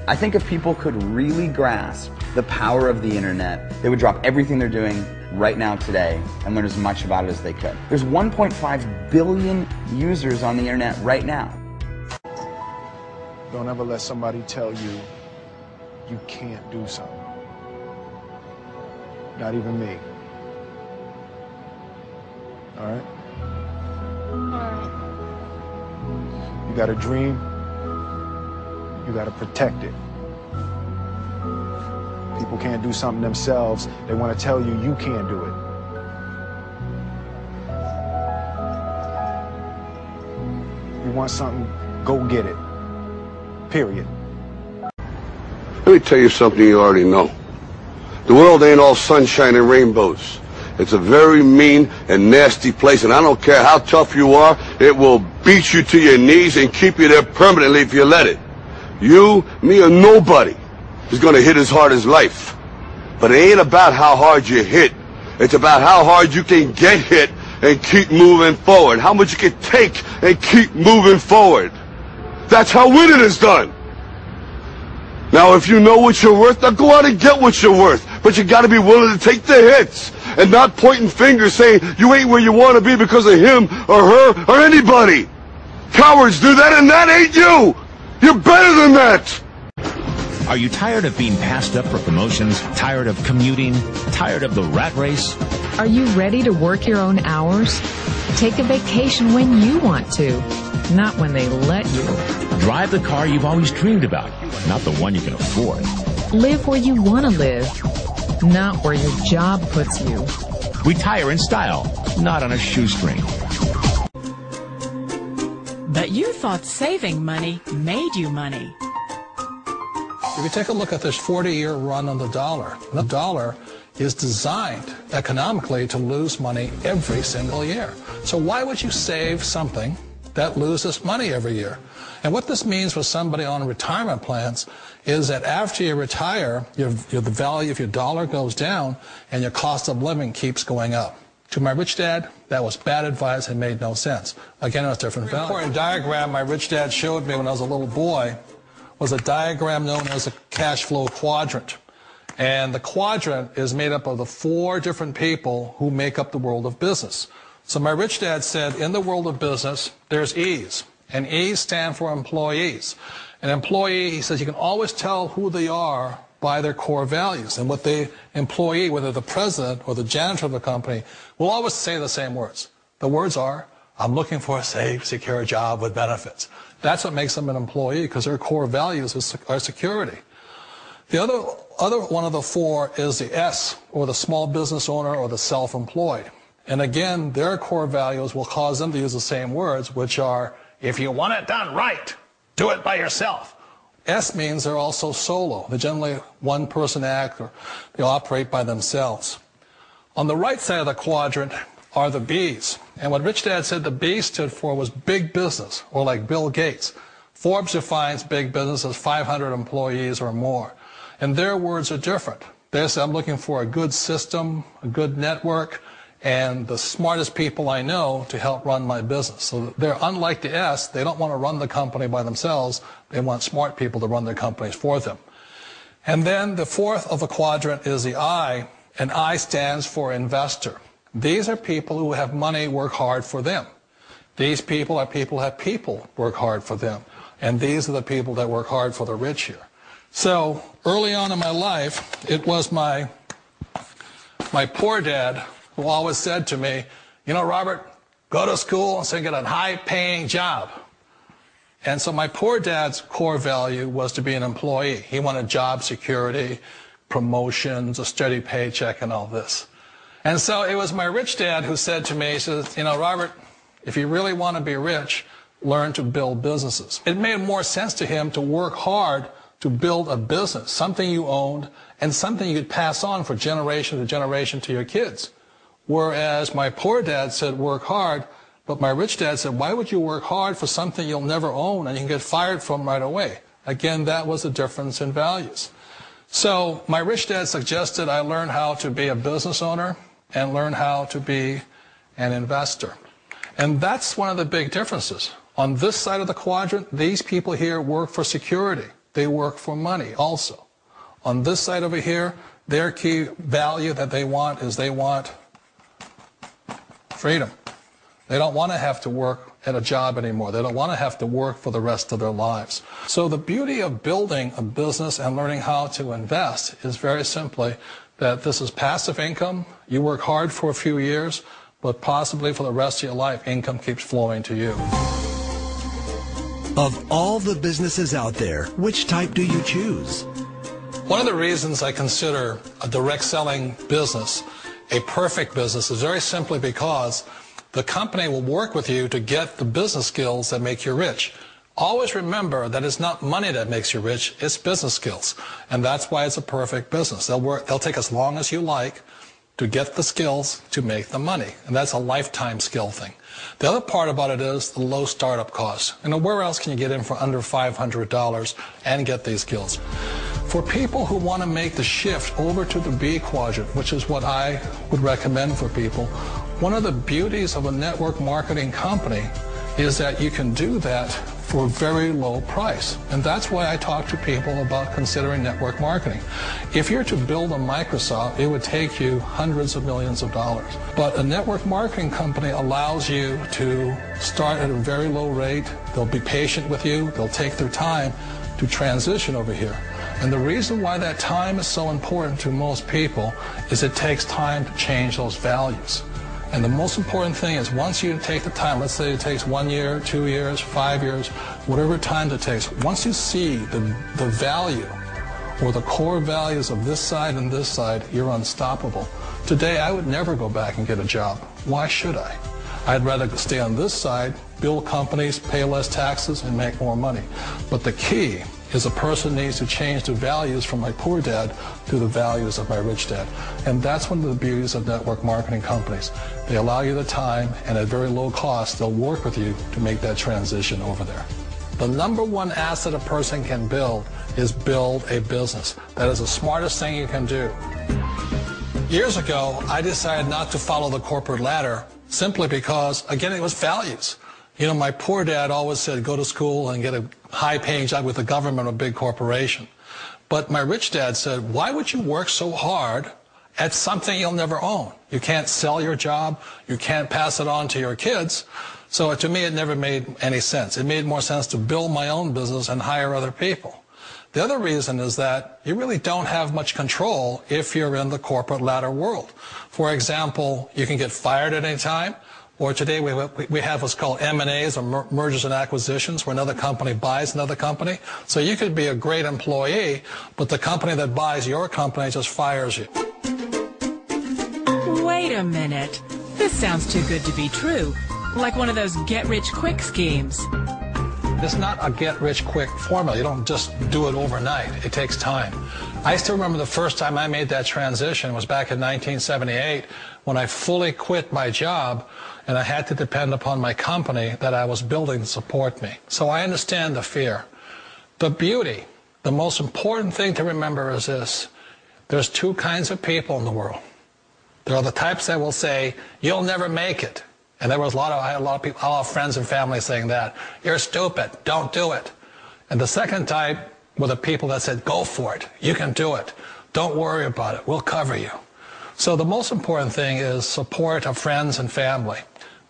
I think if people could really grasp the power of the internet, they would drop everything they're doing right now today and learn as much about it as they could. There's 1.5 billion users on the internet right now. Don't ever let somebody tell you you can't do something. Not even me. All right? You got a dream, you got to protect it. People can't do something themselves. They want to tell you you can't do it. You want something, go get it. Period. Let me tell you something you already know. The world ain't all sunshine and rainbows. It's a very mean and nasty place, and I don't care how tough you are, it will beat you to your knees and keep you there permanently if you let it. You, me, or nobody is going to hit as hard as life. But it ain't about how hard you hit. It's about how hard you can get hit and keep moving forward. How much you can take and keep moving forward. That's how winning is done. Now, if you know what you're worth, now go out and get what you're worth. But you got to be willing to take the hits and not pointing fingers saying you ain't where you want to be because of him or her or anybody. Cowards do that, and that ain't you. You're better than that. Are you tired of being passed up for promotions? Tired of commuting? Tired of the rat race? Are you ready to work your own hours? Take a vacation when you want to, not when they let you. Drive the car you've always dreamed about, not the one you can afford. Live where you want to live, not where your job puts you. Retire in style, not on a shoestring. But you thought saving money made you money. If you take a look at this 40-year run on the dollar is designed economically to lose money every single year. So why would you save something that loses money every year? And what this means for somebody on retirement plans is that after you retire, the value of your dollar goes down and your cost of living keeps going up. To my rich dad, that was bad advice and made no sense. Again, it was different value. An important diagram my rich dad showed me when I was a little boy was a diagram known as a cash flow quadrant. And the quadrant is made up of the 4 different people who make up the world of business. So my rich dad said, in the world of business, there's E's. And E's stand for employees. An employee, he says, you can always tell who they are by their core values. And what the employee, whether the president or the janitor of the company, will always say the same words. The words are, I'm looking for a safe, secure job with benefits. That's what makes them an employee, because their core values are security. The other one of the 4 is the S, or the small business owner or the self-employed. And again, their core values will cause them to use the same words, which are, if you want it done right, do it by yourself. S means they're also solo. They're generally one-person act, or they operate by themselves. On the right side of the quadrant are the B's. And what Rich Dad said the B stood for was big business, or like Bill Gates. Forbes defines big business as 500 employees or more. And their words are different. They say, I'm looking for a good system, a good network, and the smartest people I know to help run my business. So they're unlike the S. They don't want to run the company by themselves. They want smart people to run their companies for them. And then the 4th of the quadrant is the I, and I stands for investor. These are people who have money work hard for them. These people are people who have people work hard for them. And these are the people that work hard for the rich here. So early on in my life, it was my poor dad who always said to me, you know, Robert, go to school and so get a high-paying job. And so my poor dad's core value was to be an employee. He wanted job security, promotions, a steady paycheck, and all this. And so it was my rich dad who said to me, he says, you know, Robert, if you really want to be rich, learn to build businesses. It made more sense to him to work hard to build a business, something you owned, and something you could pass on for generation to generation to your kids. Whereas my poor dad said work hard, but my rich dad said, why would you work hard for something you'll never own and you can get fired from right away? Again, that was the difference in values. So my rich dad suggested I learn how to be a business owner and learn how to be an investor. And that's one of the big differences. On this side of the quadrant, these people here work for security. they work for money also. On this side over here, their key value that they want is they want freedom. They don't want to have to work at a job anymore. They don't want to have to work for the rest of their lives. So the beauty of building a business and learning how to invest is very simply that this is passive income. You work hard for a few years, but possibly for the rest of your life, income keeps flowing to you. Of all the businesses out there, which type do you choose? One of the reasons I consider a direct selling business a perfect business is very simply because the company will work with you to get the business skills that make you rich. Always remember that it's not money that makes you rich, it's business skills. And that's why it's a perfect business. They'll take as long as you like to get the skills to make the money. And that's a lifetime skill thing. The other part about it is the low startup cost. Where else can you get in for under $500 and get these skills? For people who want to make the shift over to the B quadrant, which is what I would recommend for people, one of the beauties of a network marketing company is that you can do that for a very low price. And that's why I talk to people about considering network marketing. If you're to build a Microsoft, it would take you hundreds of millions of dollars. But a network marketing company allows you to start at a very low rate. They'll be patient with you. They'll take their time to transition over here. And the reason why that time is so important to most people is it takes time to change those values. And the most important thing is once you take the time, let's say it takes 1 year, 2 years, 5 years, whatever time it takes, once you see the value or the core values of this side and this side, you're unstoppable. Today, I would never go back and get a job. Why should I? I'd rather stay on this side, build companies, pay less taxes, and make more money. But the key is a person needs to change the values from my poor dad to the values of my rich dad. And that's one of the beauties of network marketing companies. They allow you the time, and at very low cost, they'll work with you to make that transition over there. The number one asset a person can build is build a business. That is the smartest thing you can do. Years ago, I decided not to follow the corporate ladder simply because, again, it was values. You know, my poor dad always said, go to school and get a high-paying job with the government or a big corporation. But my rich dad said, why would you work so hard at something you'll never own? You can't sell your job. You can't pass it on to your kids. So to me, it never made any sense. It made more sense to build my own business and hire other people. The other reason is that you really don't have much control if you're in the corporate ladder world. For example, you can get fired at any time. Or today we have what's called M&As, or mergers and acquisitions, where another company buys another company. So you could be a great employee, but the company that buys your company just fires you. Wait a minute. This sounds too good to be true. Like one of those get-rich-quick schemes. It's not a get-rich-quick formula. You don't just do it overnight. It takes time. I still remember the first time I made that transition was back in 1978 when I fully quit my job and I had to depend upon my company that I was building to support me. So I understand the fear. The beauty, the most important thing to remember is this. There's two kinds of people in the world. There are the types that will say, you'll never make it. And I had a lot of people, a lot of friends and family saying that. You're stupid. Don't do it. And the second type were the people that said, go for it. You can do it. Don't worry about it. We'll cover you. So the most important thing is support of friends and family.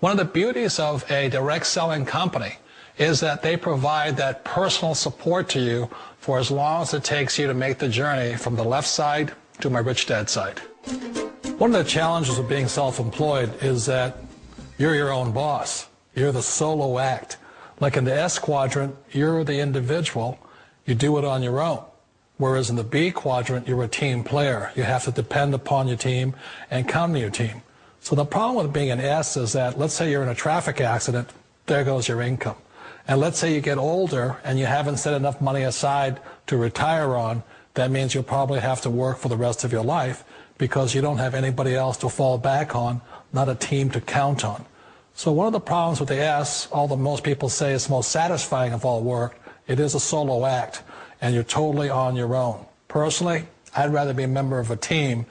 One of the beauties of a direct selling company is that they provide that personal support to you for as long as it takes you to make the journey from the left side to my rich dad side. One of the challenges of being self-employed is that you're your own boss. You're the solo act. Like in the S quadrant, you're the individual. You do it on your own. Whereas in the B quadrant, you're a team player. You have to depend upon your team and count on your team. So the problem with being an S is that, let's say you're in a traffic accident, there goes your income. And let's say you get older and you haven't set enough money aside to retire on, that means you'll probably have to work for the rest of your life because you don't have anybody else to fall back on, not a team to count on. So one of the problems with the S, although most people say it's most satisfying of all work, it is a solo act, and you're totally on your own. Personally, I'd rather be a member of a team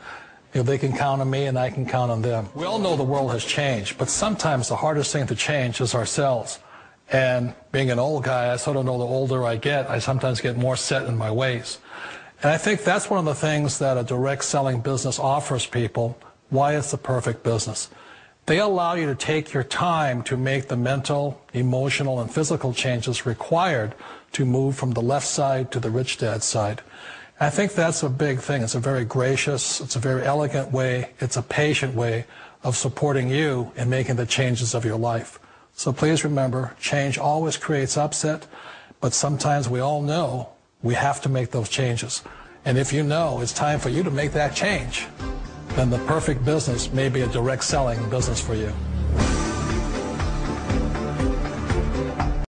if they can count on me and I can count on them. We all know the world has changed, but sometimes the hardest thing to change is ourselves. And being an old guy, I sort of know the older I get, I sometimes get more set in my ways. And I think that's one of the things that a direct selling business offers people, why it's the perfect business. They allow you to take your time to make the mental, emotional, and physical changes required to move from the left side to the rich dad side. I think that's a big thing. It's a very gracious, it's a very elegant way, it's a patient way of supporting you in making the changes of your life. So please remember, change always creates upset, but sometimes we all know we have to make those changes. And if you know it's time for you to make that change, then the perfect business may be a direct selling business for you.